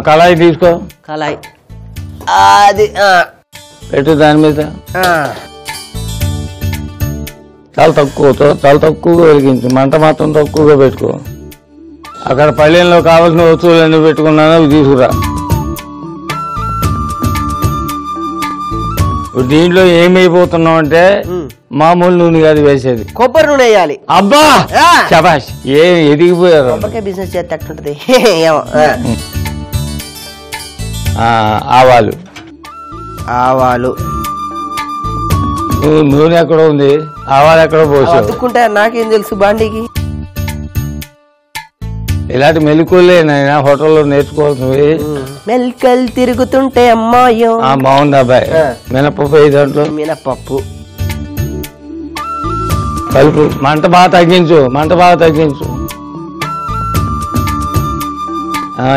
కళాయి తీసుకో. కళాయి అది పెట్టు దాని మీద. చాలా తక్కువగా వెలిగించు. మంట మాత్రం తక్కువగా పెట్టుకో. అక్కడ పల్లెల్లో కావాల్సిన వస్తువులు అన్ని పెట్టుకున్నాను, అవి తీసుకురా. ఇప్పుడు దీంట్లో ఏమైపోతున్నావు అంటే మామూలు నూనె కాదు వేసేది, కొబ్బరి నూనె వేయాలి. అబ్బా శబాష్, ఏం ఎదిగిపోయారు. బిజినెస్ చేస్తే అట్లుంటది. ఆవాలు. నూనె ఎక్కడ ఉంది, ఆవాలు ఎక్కడ పోసావు? అతుక్కుంటే నాకేం తెలుసు బాండీకి. ఇలాంటి మెలకువలే నాయన హోటల్లో నేర్చుకోవాల్సినవి. మెల్కల్ తిరుగుతుంటే అమ్మాయో. బాగుంది అబ్బాయి. మినపప్పు దాంట్లో. మినపప్పు కలుపు. మంట బాగా తగ్గించు.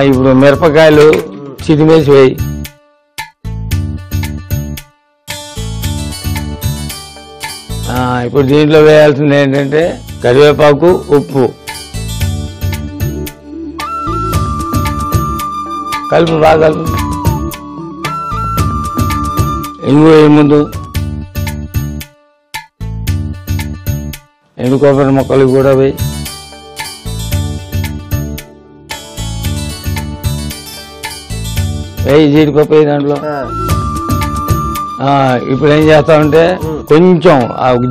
ఇప్పుడు మిరపకాయలు చిదిమేసి వేయి. ఇప్పుడు దీంట్లో వేయాల్సింది ఏంటంటే కరివేపాకు, ఉప్పు. కలుపు, బాగా కలుపు. ఇంగు వేయి ముందు. ఎండు కొబ్బరి ముక్కలు కూడా వేయి. జీడిపప్పు వేయి దాంట్లో. ఇప్పుడు ఏం చేస్తామంటే కొంచెం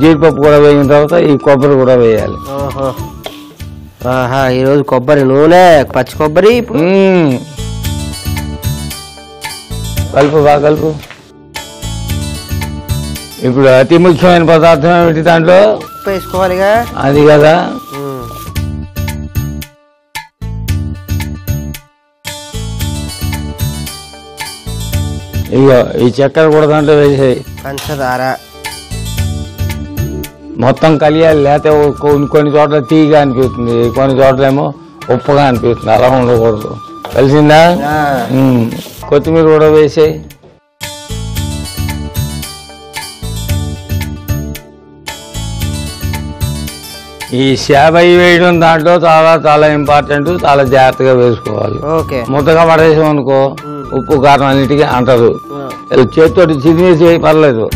జీడిపప్పు కూడా వేగిన తర్వాత ఈ కొబ్బరి కూడా వేయాలి. ఈరోజు కొబ్బరి నూనె, పచ్చి కొబ్బరి. కలుపు, బాగా కలుపు. ఇప్పుడు అతి ముఖ్యమైన పదార్థం ఏమిటి దాంట్లో? ఉప్పు వేసుకోవాలిగా. అది కదా. ఇగో ఈ చక్కెర కూడా దాంట్లో వేసేయి. పంచదార మొత్తం కలియాలి, లేకపోతే కొన్ని చోట్ల తీగా అనిపిస్తుంది, కొన్ని చోట్ల ఏమో ఉప్పుగా అనిపిస్తుంది. అలా ఉండకూడదు. కలిసిందా? కొత్తిమీర కూడా వేసేయి. ఈ సేవయ్య వేయడం దాంట్లో చాలా ఇంపార్టెంట్. చాలా జాగ్రత్తగా వేసుకోవాలి. ముద్దగా పడేసాం అనుకో ఉప్పు కారం అన్నిటికీ అంటారు. చేతితో చిదిమేసి పర్లేదు.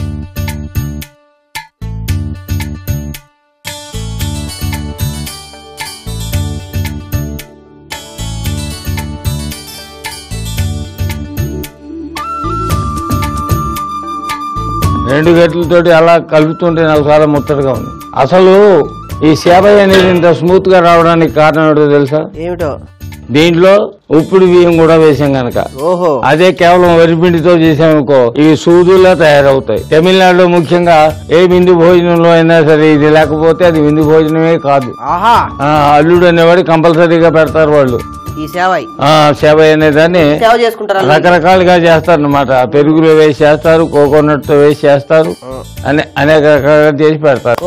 రెండు గట్లతోటి అలా కలుపుతుంటే నాకు చాలా ముచ్చటగా ఉంది. అసలు ఈ సేవయ్య అనేది ఇంత స్మూత్ గా రావడానికి కారణం ఏంటో తెలుసా? ఏమిటో? దీంట్లో ఉప్పుడు బియ్యం కూడా వేసాం గనక. అదే కేవలం వరిపిండితో చేసామనుకో ఇవి సూదులా తయారవుతాయి. తమిళనాడులో ముఖ్యంగా ఏ విందు భోజనంలో అయినా సరే ఇది లేకపోతే అది విందు భోజనమే కాదు. అల్లుడు అనేవాడు కంపల్సరీగా పెడతారు వాళ్ళు ఈ సేవయ్య అనే దాన్ని. రకరకాలుగా చేస్తారన్నమాట. పెరుగులో వేసి చేస్తారు, కోకోనట్ తో వేసి చేస్తారు, అనేక రకాలుగా చేసి పెడతారు.